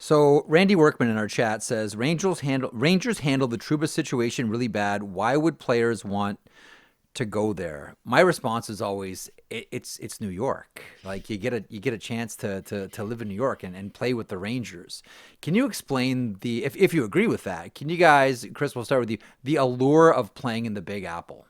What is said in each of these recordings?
So Randy Workman in our chat says Rangers handle the Trouba situation really bad. Why would players want to go there? My response is always it's New York. Like you get a chance to live in New York and play with the Rangers. Can you explain if you agree with that? Can you guys, Chris, we'll start with you, the allure of playing in the Big Apple?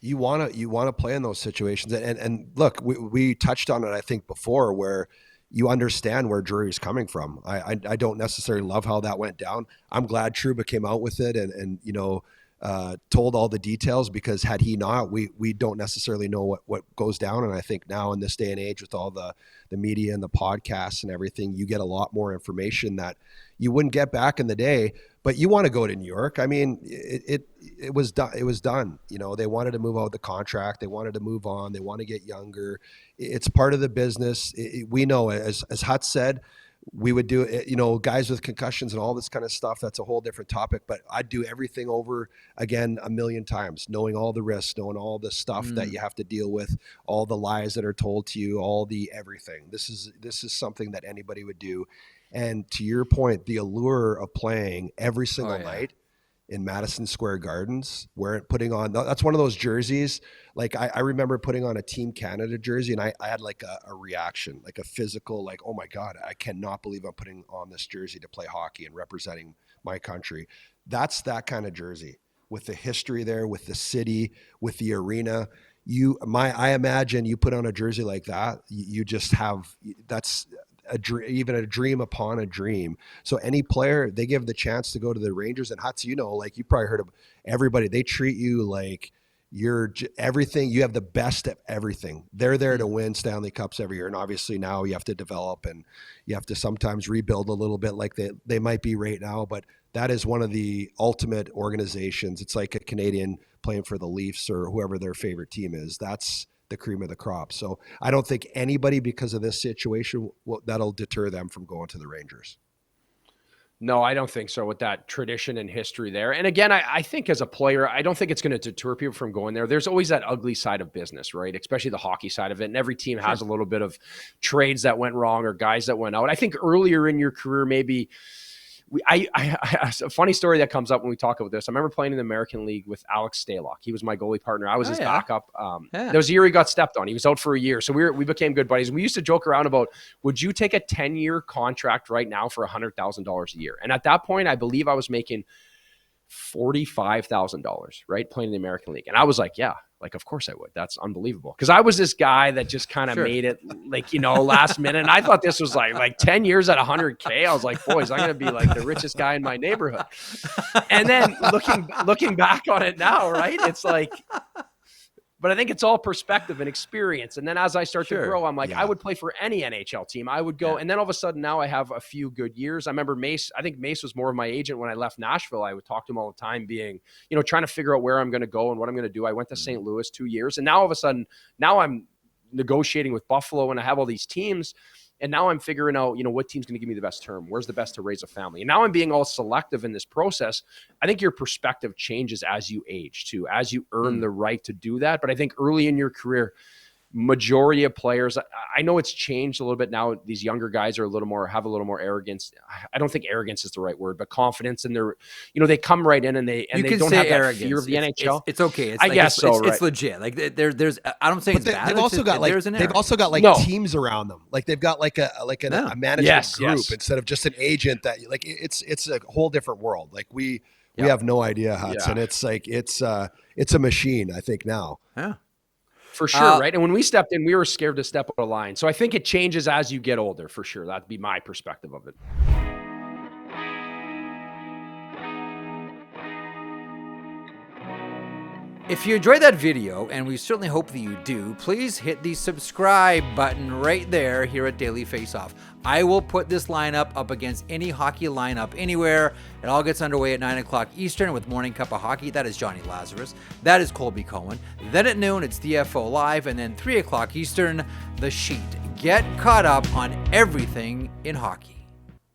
You want to play in those situations, and look, we touched on it I think before, where you understand where Drury's coming from. I don't necessarily love how that went down. I'm glad Trouba came out with it and told all the details, because had he not, we don't necessarily know what goes down. And I think now in this day and age with all the media and the podcasts and everything, you get a lot more information that you wouldn't get back in the day. But you want to go to New York. I mean, it was done. It was done. They wanted to move out the contract. They wanted to move on. They want to get younger. It's part of the business. We know, as Hut said, we would do it, guys with concussions and all this kind of stuff. That's a whole different topic, but I'd do everything over again a million times, knowing all the risks, knowing all the stuff that you have to deal with, all the lies that are told to you, all the everything. This is something that anybody would do. And to your point, the allure of playing every single night in Madison Square Gardens, putting on, that's one of those jerseys. Like I remember putting on a Team Canada jersey, and I had like a reaction, like a physical, like, oh my God, I cannot believe I'm putting on this jersey to play hockey and representing my country. That's that kind of jersey, with the history there, with the city, with the arena. I imagine you put on a jersey like that, you just have, that's even a dream upon a dream. So any player, they give the chance to go to the Rangers, and Huts, like you probably heard of everybody, they treat you like you're everything. You have the best of everything. They're there to win Stanley Cups every year. And obviously now you have to develop, and you have to sometimes rebuild a little bit, like they might be right now, but that is one of the ultimate organizations. It's like a Canadian playing for the Leafs or whoever their favorite team is. That's the cream of the crop. So I don't think anybody, because of this situation, that'll deter them from going to the Rangers. No, I don't think so, with that tradition and history there. And again, I think as a player, I don't think it's going to deter people from going there. There's always that ugly side of business, right? Especially the hockey side of it. And every team has a little bit of trades that went wrong or guys that went out. I think earlier in your career, maybe a funny story that comes up when we talk about this. I remember playing in the American League with Alex Stalock. He was my goalie partner. I was his backup. There was a year he got stepped on. He was out for a year. So we became good buddies. We used to joke around about, would you take a 10-year contract right now for $100,000 a year? And at that point, I believe I was making $45,000, right? Playing in the American League. And I was like, yeah, like, of course I would. That's unbelievable. Because I was this guy that just kind of made it, like, last minute. And I thought this was like 10 years at 100K. I was like, boys, I'm going to be like the richest guy in my neighborhood. And then looking back on it now, right? It's like, but I think it's all perspective and experience. And then as I start to grow, I'm like, I would play for any NHL team. I would go. And then all of a sudden now I have a few good years. I remember Mace. I think Mace was more of my agent when I left Nashville. I would talk to him all the time, being, trying to figure out where I'm going to go and what I'm going to do. I went to St. Louis 2 years. And now all of a sudden, now I'm negotiating with Buffalo, and I have all these teams. And now I'm figuring out, what team's going to give me the best term? Where's the best to raise a family? And now I'm being all selective in this process. I think your perspective changes as you age too, as you earn the right to do that. But I think early in your career, majority of players, I know it's changed a little bit now. These younger guys have a little more arrogance. I don't think arrogance is the right word, but confidence. And they're, they come right in and they don't have that fear of the NHL. It's okay. I guess so. It's legit. Like there's, I don't say it's bad. They've also got teams around them. Like they've got a management group instead of just an agent that it's a whole different world. Like we have no idea how and it's like, it's a machine, I think now. Yeah. For sure, right? And when we stepped in, we were scared to step out of line. So I think it changes as you get older, for sure. That'd be my perspective of it. If you enjoyed that video, and we certainly hope that you do, please hit the subscribe button right there here at Daily Faceoff. I will put this lineup up against any hockey lineup anywhere. It all gets underway at 9 o'clock Eastern with Morning Cup of Hockey. That is Johnny Lazarus. That is Colby Cohen. Then at noon, it's DFO Live. And then 3 o'clock Eastern, The Sheet. Get caught up on everything in hockey.